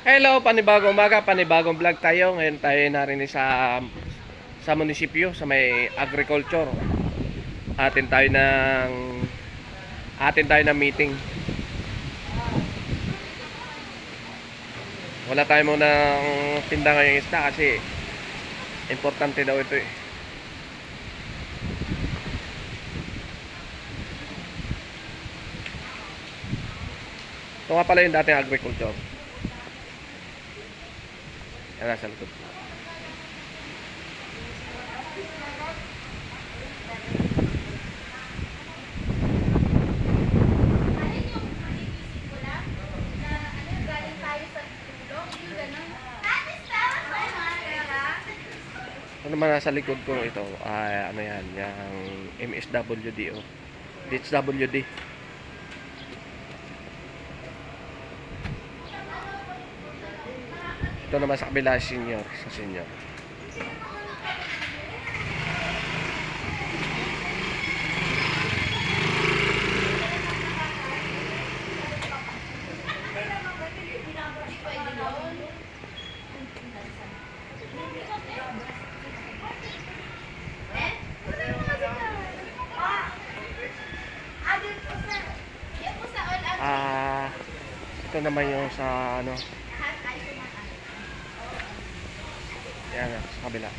Hello, panibagong umaga, panibagong vlog tayo. Ngayon tayo narinig sa munisipyo, sa may agriculture. Atin tayo ng meeting. Wala tayo muna ng tinda ngayong isda kasi importante daw ito eh. Ito nga pala yung dating agriculture. Yan nasa likod. Ano naman nasa likod ko ito? Ano yan? Yung MSWD o DHWD. Ito naman sa kabila senior, sa senior. Ito naman yung sa ano. Yan, sa kabila.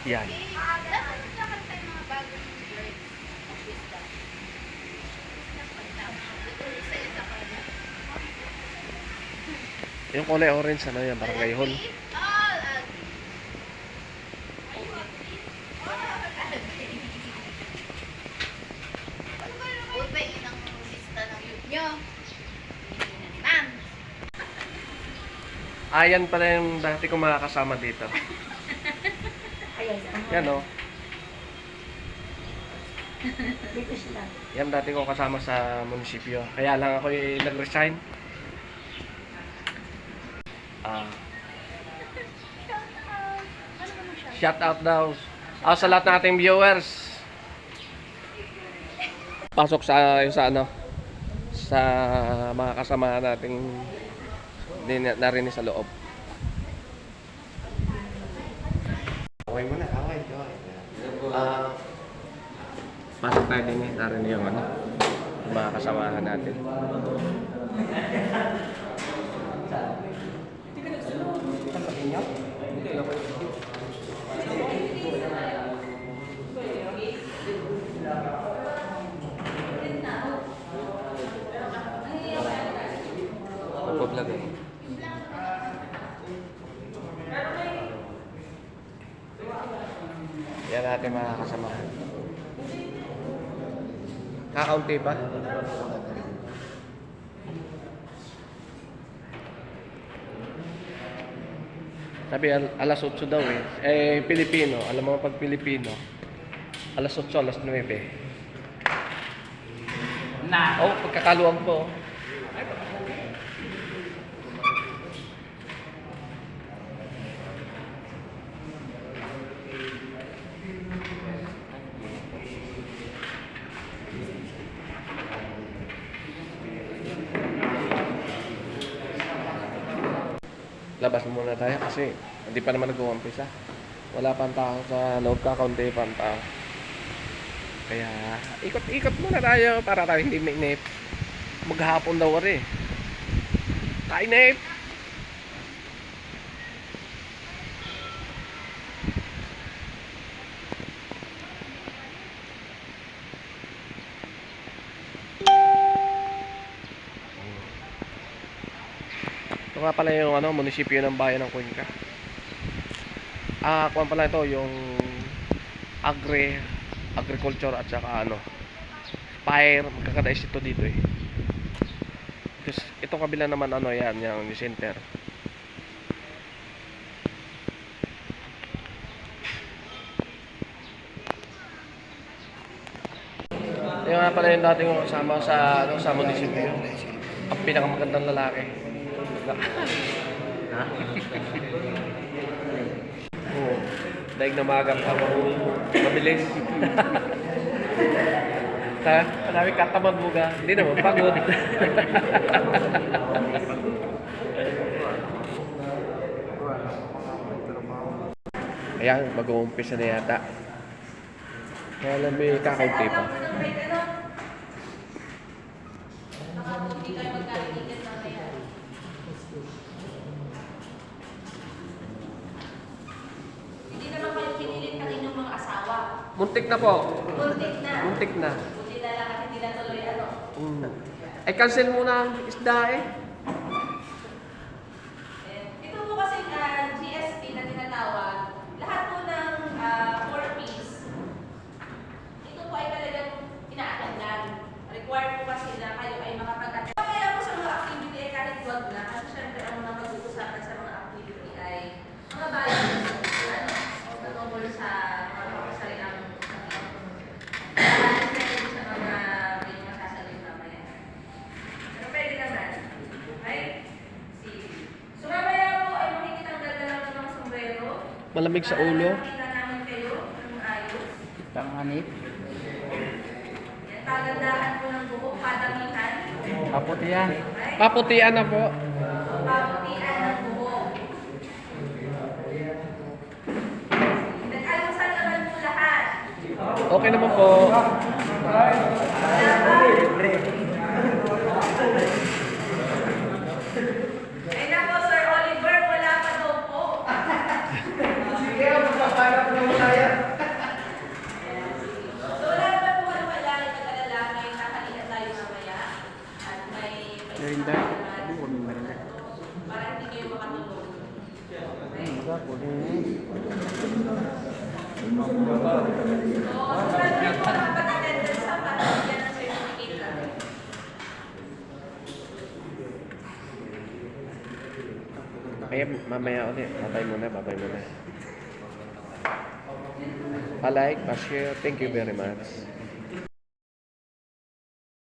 Yan. Yung kulay orange, ano yan, barangay hall. Ayan pala yung dati kong mga kasama dito. Yan o. Yan dati kong kasama sa munisipyo. Kaya lang ako nag-resign. Shout out daw. Sa lahat ng ating viewers. Pasok sa ano sa mga kasama nating narinig sa loob. Okay muna, okay. Pasok tayo din eh, narinig yung ano, mga kasamahan natin. Vlog eh. Yan natin mga kasamahan. Kakaunti pa. Sabi alas 8 daw eh. Pilipino. Alam mo pag Pilipino, alas 8, alas 9. Pagkakaluwag po. Labas muna tayo kasi hindi pa naman nag-uumpisa. Wala pang tao sa loob, kakaunti pang tao. Kaya ikot-ikot muna tayo para tayo hindi mainip. Maghapon daw rin. Kainip! Ito nga pala yung munisipyo ng bayan ng Cuenca. Kuwan pala ito yung agriculture at saka fire, magkakadais ito dito eh. Tapos itong kabila naman yan, yung center. Yung nga pala yung dating kasama sa munisipyo. Ang pinakamagandang lalaki. Ha? Oo. Daig na magang pa mabilis. Ha? Marami katamad mo ga. Hindi naman pagod. Ayan, mag-uumpisa na yata. Kaya lang may kakaunti pa. Hindi naman kayo pinilit ng inyong mga asawa. Muntik na po. Muntik na. Muntik na. Buti na lang at hindi na tuloy ano. Ay, cancel muna ang isda eh. Ito po kasi GSP na tinatawag, lahat po ng 4 Ps, ito po ay talagang inaatendan. Required po kasi na kayo ay makapag-attend. Kaya po sa mga activity ay kahit wag na, kasi syempre ang mga pag-uusapan sa mga activity ay mga values, o patungkol sa mga kapasarilang sa mga may mga sasabihin mamaya. Pero pwede naman. Okay? Sige. So mamaya po ay makikitanggal na lang ng mga sombrero. Malamig sa ulo. Para makita namin kayo ng ayos. Tanganit. Yan, pagandahan po ng buhok, padamihan. Kaputi yan. Okay? Paputian na po. So, pabutian ng buhok. Nag-almusal naman po lahat. Okay naman po. Ay nako, Sir Oliver, wala pa daw po. So wala naman po ano kailangan pag-alala, may nakalihan tayo mamaya. At may Merinda. naman. Para hindi kayo makatulog. Okay? So, susunod niyo po ang pag-attendance sa para bigyan ng certificate natin. Kaya mamaya ulit. Babay muna, babay muna. Pa-like, pa-share. Thank you very much.